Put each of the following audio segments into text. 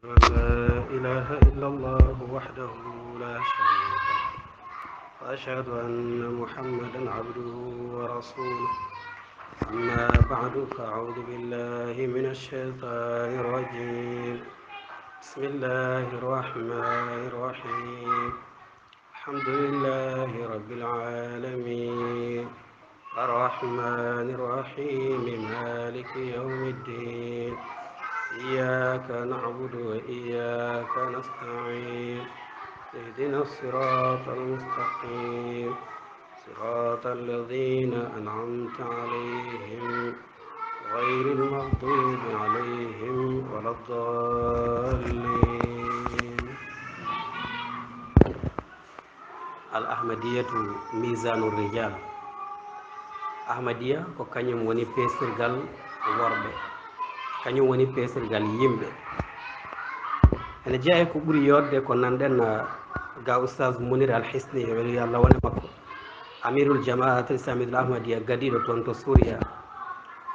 لا إله إلا الله وحده لا شريك له وأشهد أن محمدا عبده ورسوله أما بعد فأعوذ بالله من الشيطان الرجيم بسم الله الرحمن الرحيم الحمد لله رب العالمين الرحمن الرحيم مالك يوم الدين إياك نعبد وإياك نستعين اهدنا الصراط المستقيم صراط الذين أنعمت عليهم غير المغضوب عليهم ولا الضالين. الأحمدية ميزان الرجال. أحمدية ko kañum woni pesirgal worɓe, kañum woni pesirgal yimɓe. ene jeeya ko ɓuri yodde ko nanɗen ga oustaz Mounir Al Hisni e weli Allah wone makko amirul jamaat islamidul ahmadiya gadiɗo toon to Suria.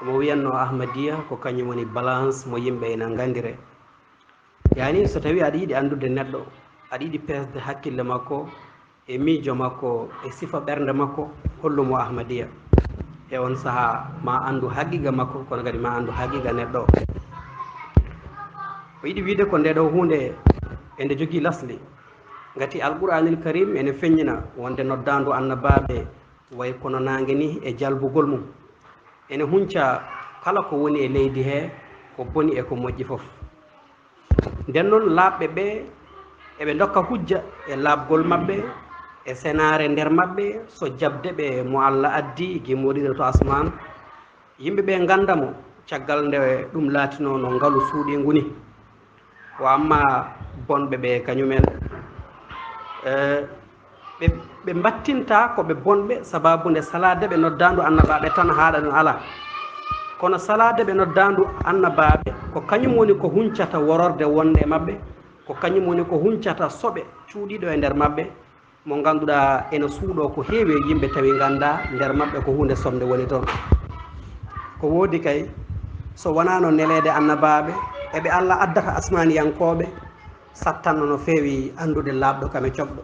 omo wiyanno ahmadiya ko kañum woni balance mo yimɓe ena gandire. yani so tawi aɗa yiɗi andude neɗɗo, aɗa yiɗi pesde hakkille makko e miijo makko e sifa ɓernde makko, hollumo ahmadiya. e on saaha ma andu haqiqa makko, kono kadi ma andu haqiqa neɗɗo o. o yiɗi wiide ko nde ɗo hunde ende jogii lasli, ngati alqouranil karim ene feññina wonde noddandu annabaɓe way kono nangue ni e jalbugol mum. ene hunca kala ko woni e leydi he ko boni e ko moƴƴi fof. nden noon laaɓɓe ɓe eɓe dokka hujja e laaɓgol maɓɓe e senare nder maɓɓe so jabde ɓe mo Allah addi gimmoɗiɗo to asman. yimɓe ɓe gandamo caggal nde ɗum laatino no ngaalu suuɗi nguni. o amma bonɓe ɓe kañumen ɓe battinta koɓe bonɓe sababu nde salade ɓe noddandu annabaɓe tan haɗa ɗum ala. kono salade ɓe noddandu annabaɓe ko kañum woni ko huncata wororde wonde e maɓɓe, ko kañum woni ko huncata soɓe cuuɗiɗo e nder maɓɓe mo ganduɗa ene suuɗo ko heewi e yimɓe tawi ganda nder maɓɓe ko hunde somde woni toon. ko woodi kay so wonano nelede annabaɓe eɓe Allah addata asmaniyankoɓe sattanno no feewi andude laaɓɗo kame coɓɗo.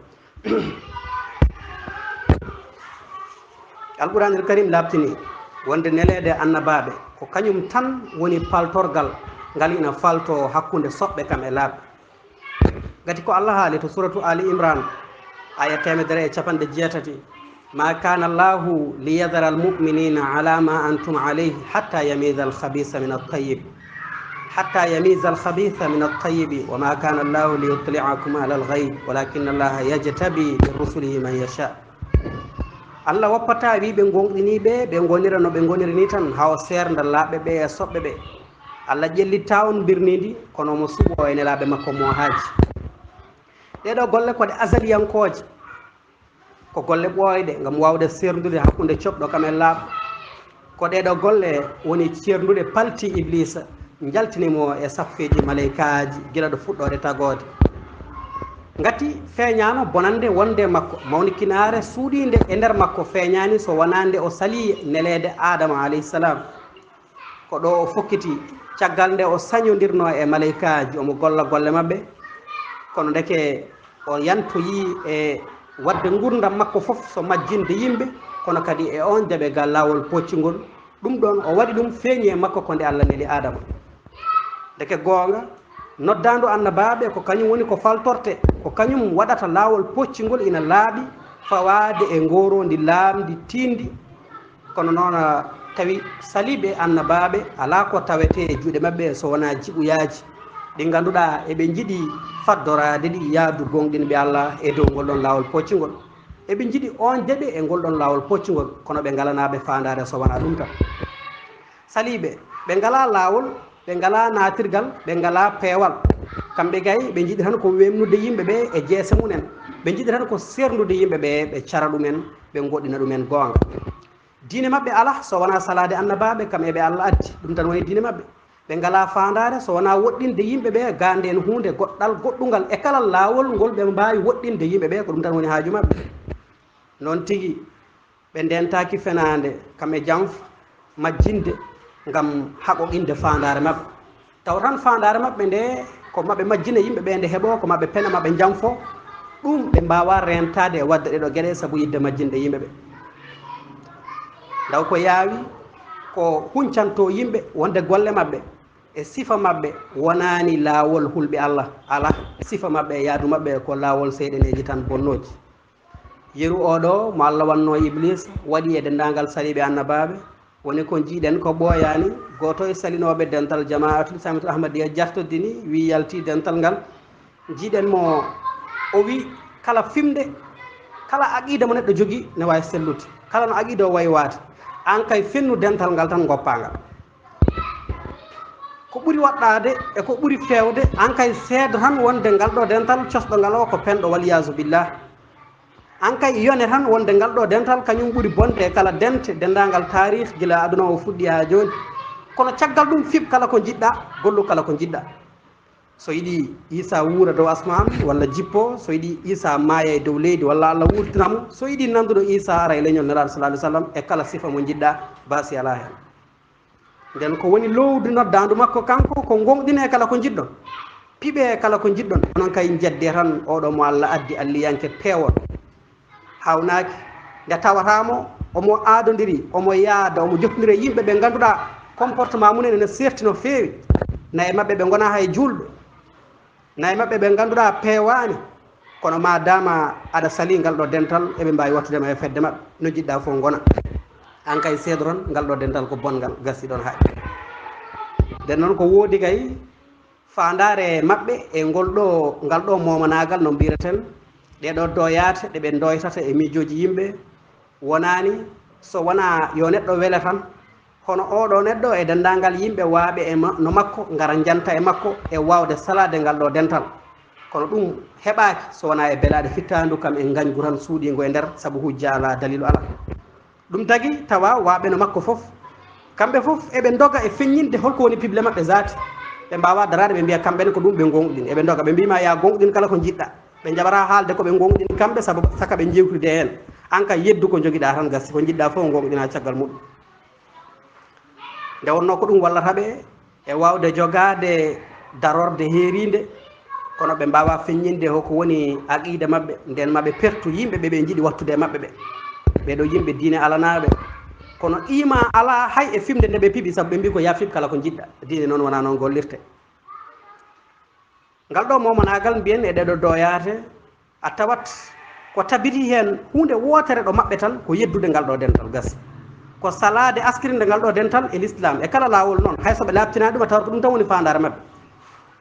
alqouranil karim labtini wonde nelede annabaɓe ko kañum tan woni paltorgal ngal ina falto hakkude soɓɓe kam e laaɓɓe. gati ko Allah haali to suratu Ali Imran aya 118, ma kana Allahu liyadara almuminina ala ma antum alayhi hatta yamiza alkhabisa min altayib wa ma kana Allahu liyutli'akum ala alghayb walakin Allah yajtabi min rusulihi man yasha. Allah woppata wi ɓe gonɗiniɓe ɓe gonira no ɓe goniri ni tan haw sernda laaɓe ɓe e soɓɓe ɓe. Allah ƴellitta on birnidi kono mo suɓo ene laaɓe makko mo haaji. ɗeɗo golle kode asaliyankoje, ko golle ɓooyɗe gam wawde serdude hakkude coɓɗo kam e laaɓɗo. ko ɗeɗo golle woni cerdude palti iblisa jaltinimo e saffeji maleykaji gila ɗo fuɗɗode tagode. gati feeñano bonande wonde makko, mawnikinare suuɗinde e nder makko feeñani so wonande o sali nelede Adama alayhisalam. ko ɗo o fokkiti caggal nde o sañodirno e maleykaji omo golla golle mabɓe, kono ndeke o yantoyi e wadde gurdam makko fof so majjinde yimɓe, kono kadi e on jaɓe gal lawol poccugol. ɗum ɗon o waɗi ɗum feeñi e makko ko nde Allah neli Adama. ndeke goonga noddandu annabaɓe ko kañum woni ko faltorte, ko kañum waɗata lawol poccugol ina laaɓi fawade e ngorondi laamdi tindi. kono noon tawi saliɓe annabaɓe ala ko tawete e juuɗe mabɓe so wona jiɓuyaji ɗi ganduɗa eɓe jiiɗi faddorade ɗi yaadu gonɗinɓe Allah e dow ngol ɗon lawol poccugol. eɓe jiiɗi on deɓe e ngol ɗon lawol poccugol, kono ɓe galanaɓe fandare so wona ɗum tan. saliɓe ɓe ngala lawol, ɓe ngala natirgal, ɓe ngala peewal. kamɓe gay ɓe jiiɗi tan ko wemnude yimɓe ɓe e jeese mumen, ɓe jiiɗi tan ko serdude yimɓe ɓe ɓe cara ɗumen, ɓe goɗɗina ɗumen goonga. diine mabɓe ala so wona salade annabaɓe kam eɓe Allah addi ɗum tan woni diine mabɓe. ɓe ngala fandare so wona woɗɗinde yimɓe ɓe gande en hunde goɗɗal goɗɗungal e kala lawol ngol ɓe mbawi woɗɗinde yimɓe ɓe, ko ɗum tan woni haaju mabɓe. noon tigui ɓe ndentaki fenade kam e janfa majjinde gam haɓoɓinde fandare mabɓe. taw tan fandare mabɓe nde ko maɓe majjina yimɓe ɓe nde heɓo ko maɓe pena maɓe janfo ɗum ɓe mbawa rentade e wadde ɗeɗo gueɗe saabu yidde majjinde yimɓe ɓe daw ko yaawi ko huncanto yimɓe wonde golle maɓɓe e sifa maɓɓe wonani laawol hulɓe Allah ala sifa maɓɓe e yaadu maɓɓe ko laawol seyɗeneji tan bonnoji yeru oɗo mo Allah wanno Iblis waɗi e dendagal saliɓe annabaɓe woni ko jiiɗen ko ɓooyani goto e salinoɓe dental jama'atul islamiyya ahmadiya jartodini wi yalti dental ngal jiiɗen mo o wi kala fimde kala aqida mo neɗɗo jogui ne wawi sellude kala no aqida o wayi waade an kay fennu dental ngal tan goppagal ko ɓuuri waɗɗade e ko ɓuuri fewde an kay seedo tan wonde ngal ɗo dental cosɗo ngal o ko penɗo waliyasu billah an kay yone tan wonde ngal ɗo dental kañum ɓuuri bonde e kala dente dendagal tarih gila aduna o fuɗɗi ha joni kono caggal ɗum fib kala ko jiɗɗa gollu kala ko jiɗɗa so yiɗi Isa wuura dow asman walla jippo so yiɗi Isa maaya e dow leydi walla Allah wurtinamo so yiɗi nanduɗo Isa ara e leñol nelaɗo sallallahu alaihi wasallam e kala sifa mo jiɗɗa basi ala hen nden ko woni lowdu noddandu makko kanko ko gonɗine kala ko jiɗɗon piɓe kala ko jiɗɗon onon kay jedde tan oɗo mo Allah addi alliyanke peewon hawnaki nde tawatamo omo aadodiri omo yaada omo jofniri e yimɓe ɓe ganduɗa comportement mumen ene serti no feewi nayi mabɓe ɓe gona hay julɓe nayi mabɓe ɓe ganduɗa peewani kono ma dama aɗa sali ngal ɗo dental eɓe mbawi wattudema e fedde mabɓe no jiɗɗa fof gona an kay seedo ton ngal ɗo dental ko bongal gasi ɗon hay nden noon ko woodi kay fandare mabɓe e ngal ɗo momanagal no mbiraten ɗeɗo doyate ɗeɓe doytata e miijoji yimɓe wonani so wona yo neɗɗo weele tan hono oɗo neɗɗo e dendagal yimɓe waaɓe e no makko gara janta e makko e wawde salade ngal ɗo dental kono ɗum heɓaki so wona e belade fittandu kam e gañgu tan suuɗigo e nder saabu hujja ala dalilu ala ɗum tagui tawa waaɓe no makko foof kamɓe foof eɓe doga e feññinde holko woni pible mabɓe zati ɓe mbawa darade ɓe mbiya kamɓene ko ɗum ɓe gonɗin eɓe doga ɓe mbima ya gonɗin kala ko jiɗɗa ɓe jabara haalde koɓe gonɗin kamɓe saabu saka ɓe jewtude hen an ka yeddu ko joguiɗa tan gasi ko jiɗɗa fof gonɗina caggal muɗum nde wonno ko ɗum wallataɓe e wawde jogade darorde heeride kono ɓe mbawa feññinde hoko woni aqida mabɓe nden maɓe pertu yimɓeɓe ɓe jiiɗi wattude e mabɓe ɓe ɓeɗo yimɓe diine alanaɓe kono ima ala hay e fimde nde ɓe piiɓi saabu ɓe mbi ko ya fib kala ko jiɗɗa diine noon wona noon gollirte ngal ɗo momanagal mbiyen e ɗeɗo doyate a tawat ko tabiti hen hunde wotere ɗo maɓɓe tan ko yeddude ngal ɗo dental gasi ko salade askirinde ngal ɗo dental e l'islam e kala lawol noon hay soɓe labtinani ɗum a tawat ko ɗum tan woni fandare mabɓe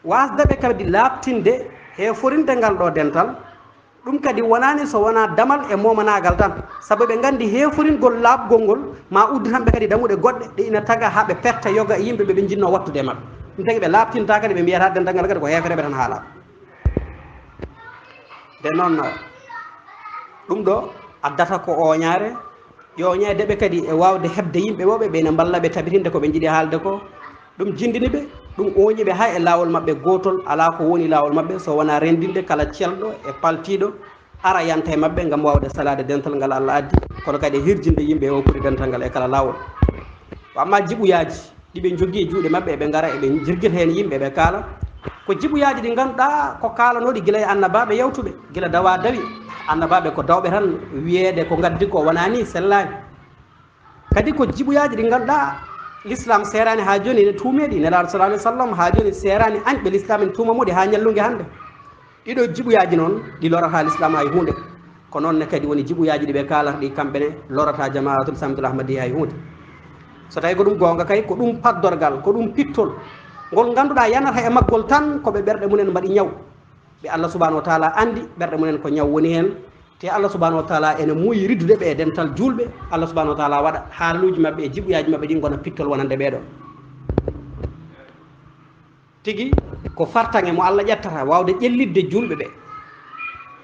wasdeɓe kadi labtinde heforinde ngal ɗo dental ɗum kadi wonani so wona damal e momanagal tan saabu ɓe gandi heforingol labgol ngol ma uddi tanɓe kadi damuɗe goɗɗe ɗe ina taga ha ɓe perta yoga e yimɓe ɓe jinno wattude e mabɓe ɗum tagui ɓe labtinta kadi ɓe mbiyata dental ngal kadi ko hefereɓe tan haala nde noon ɗum ɗo addata ko oñare ƴoñedeɓe kadi e wawde hebde yimɓe ɓoɓe ɓene ballaɓe tabitinde koɓe jiiɗi haalde ko ɗum jindiniɓe ɗum oñiɓe hay e lawol mabɓe gotol ala ko woni lawol mabɓe so wona rendinde kala celɗo e paltiɗo ara yanta e mabɓe gam wawde salade dental ngal Allah addi kono kadi e hirjinde yimɓe o kuri dental ngal e kala lawol amma jiɓuyaji ɗiɓe jogui e juuɗe mabɓe eɓe gara eɓe jirguita hen yimɓe ɓe kaala ko jiɓuyaji ɗi ganduɗa ko kalanoɗi guila e annabaɓe yewtuɓe guila dawa dawi annabaɓe ko dawɓe tan wiyede ko gaddi ko wonani sellani kadi ko jiɓuyaji ɗi ganduɗa l'islam serani ha joni ene tuumeɗi nelaɗo sallallahu alaihi wasallam ha joni serani añɓe l'islam ene tuuma muɗi ha ñallugue hande ɗiɗo jiɓuyaji noon ɗi lorata l'islam hay hunde ko noonne kadi woni jiɓuyaji ɗiɓe kalata ɗi kamɓene lorata jama'atul islamiyya ahmadiya hay hunde so tawi ko ɗum gonga kay ko ɗum paddorgal ko ɗum pittol ngol ganduɗa yanata e maggol tan koɓe ɓerɗe munen mbaɗi ñaw ɓe Allah subhanahu wa taala andi ɓerɗe munen ko ñaw woni hen te Allah subhanahu wa taala ene muuyi riddude ɓe e dental julɓe Allah subhanahu wa taala waɗa haaluji mabɓe e jiɓuyaji mabɓe ɗi gona pittol wonande ɓeɗo tigui ko fartange mo Allah ƴettata wawde ƴellidde julɓe ɓe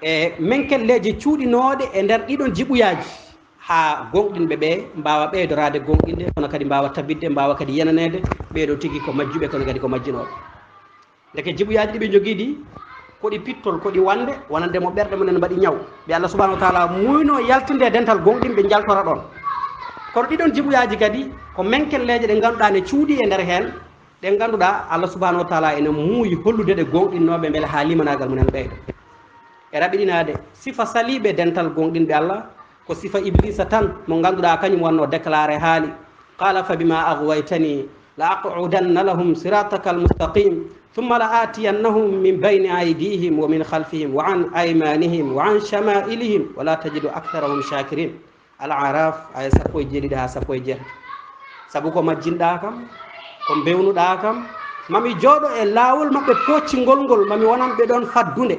e menkelleje cuuɗinoɗe e nder ɗiɗon jiɓuyaji ha gonɗinɓe ɓe mbawa ɓeydorade gonɗinde kono kadi mbawa tabidde mbawa kadi yenanede ɓeɗo tigui ko majjuɓe kono kadi ko majjinoɓe deke jiɓuyaji ɗiɓe jogui ɗi koɗi pittol koɗi wande wonande mo ɓerɗe mumen mbaɗi ñaw ɓe Allah subhanahu wa taala muyno yaltinde e dental gonɗinɓe jaltora ɗon kono ɗiɗon jiɓuyaji kadi ko menkelleje ɗe ganduɗa ne cuuɗi e nder hen ɗen ganduɗa Allah subhanahu wa taala ene muuyi hollude ɗe gonɗinnoɓe beele ha limanagal munen ɓeydo e raɓiɗinade sifa saliɓe dental gonɗinɓe Allah ko sifa iblisa tan mo ganduɗa kañum wonno déclaré haali qala fa bima aghwaytani la aqudanna lahum sirataka almustaqim thumma la atiyannahum min bayni aydihim wa min khalfihim wa an aymanihim wa an shama'ilihim wa la tajidu aktharahum shakirin al-araf aya 17 ha 17 sabu ko majjinɗa kam ko bewnuɗa kam mami jooɗo e laawol maɓɓe poccingol ngol mami wonanɓe ɗon faddunde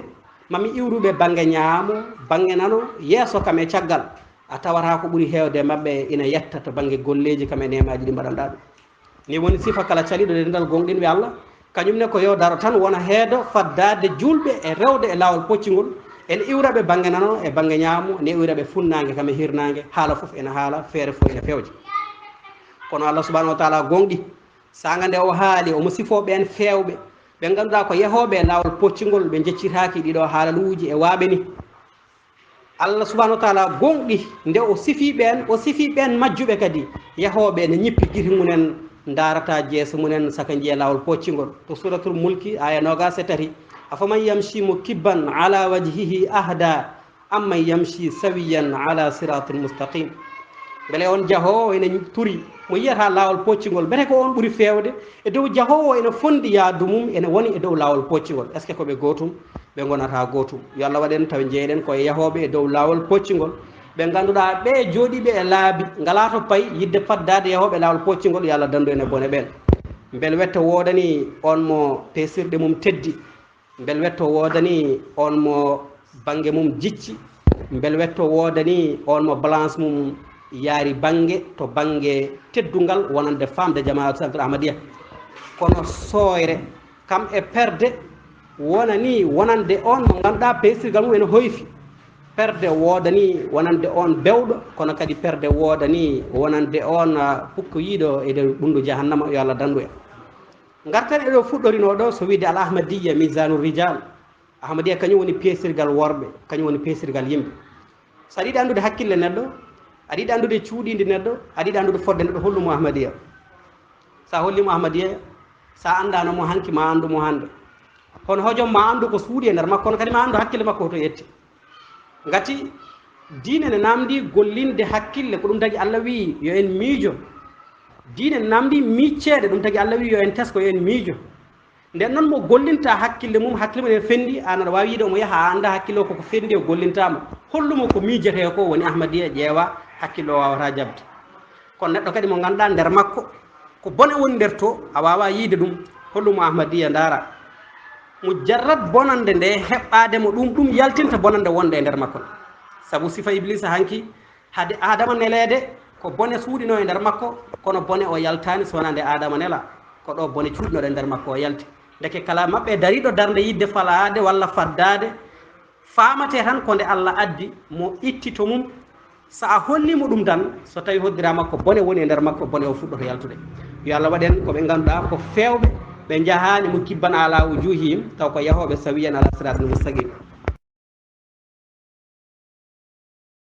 mami iwruɓe banggue ñaamo banggue nano yeeso kam e caggal a tawata ko ɓuuri heewde maɓɓe ina yetta to banggue golleji kam e nemaji ɗi mbaɗanɗa ɗum ni woni sifa kala caliɗo de ndal gonɗinɓe Allah kañumne ko yo daro tan wona heedo faddade julɓe e rewde e laawol poccingol ene iwraɓe banggue nano e banggue ñaamo ne iwraɓe funnague kam e hirnague haala foof ene haala feere fof ene fewje kono Allah subhanahu wa taala gonɗi saga nde o haali omo sifoɓe en fewɓe ɓe ganduɗa ko yehoɓe e lawol poccingol ɓe jeccitaki ɗiɗo haalaluji e waaɓe ni Allah subhanahu wa taala gonɗi nde o sifiɓe en majjuɓe kadi yehoɓe ne ñippi guiti munen darata jeeso munen saka jiiye lawol poccingol to suratul mulki aya 23 afaman yamshi mukibban ala wajhihi ahda amman yamshi sawiyan ala siratin mustaqim beele on jahowo ene turi mo yiyata lawol poccingol bete ko on ɓuuri fewde e dow jahowo ene fondi yaadu mum ene woni e dow lawol poccingol est ce que koɓe gotum ɓe gonata gotum yo Allah waɗen taw jeeɗen koye yahoɓe e dow lawol poccingol ɓe ganduɗa ɓe jooɗiɓe e laabi ngala to payi yidde faddade yahoɓe lawol poccingol yo Allah dandu ene bone ɓen bel wetto wodani on mo pesirɗe mum teddi bel wetto wodani on mo banggue mum jicci bel wetto wodani on mo balance mum yaari banggue to banggue teddungal wonande famde jamaatu ahmadiya kono soyre kam e perde wonani wonande on mo ganduɗa pesirgal mum ene hoyfi perde wodani wonande on bewɗo kono kadi perde wodani wonande on hukko yiiɗo e nder ɓundu jahannama yo Allah dandu en garten eɗo fuɗɗorino ɗo so wiide al ahmadiyya misanul rijal ahmadiyya kañum woni pesirgal worɓe kañum woni pesirgal yimɓe so aɗa yiɗi andude hakkille neɗɗo aɗa yiɗi andude cuuɗide neɗɗo aɗa yiɗi andude fodde neɗɗo hollumo ahmadiyya sa hollimo ahmadiyya sa andanomo hanki ma andumo hande hono hojom ma andu ko suuɗi e nder makko kono kadi ma andu hakkille makko to yetti gati diine ne namdi gollinde hakkille ko ɗum tagi Allah wi yo en miijo diine ne namdi miccede ɗum tagi Allah wi yo en tesko yo en miijo nden noon mo gollinta hakkille mum hakkille mum ene fendi an aɗa wawi yiide omo yaha anda hakkille o koko fendi o gollintama hollumo ko miijete ko woni ahmadiyya ƴeewa hakkille o wawata jabde kono neɗɗo kadi mo ganduɗa nder makko ko bone woni nder to a wawa yiide ɗum hollumo ahmadiyya dara mo jarrat bonande nde heɓɓademo ɗum yaltinta bonande wonde e nder makko saabu sifa iblisa hanki hade adama nelede ko bone suuɗino e nder makko kono bone o yaltani sowona nde adama nela ko ɗo bone cuuɗinoɗe e nder makko o yalti deke kala maɓɓe dariɗo darde yidde falade walla faddade famate tan ko nde Allah addi mo ittito mum sa a hollimo ɗum tan so tawi hoddirama ko bone woni e nder makko bone o fuɗɗoto yaltude yo Allah waɗen koɓe ganduɗa ko fewɓe ɓe jahani mo kibban ala wujuhihim taw ko yahoɓe sawiyan ala siratal mustaqim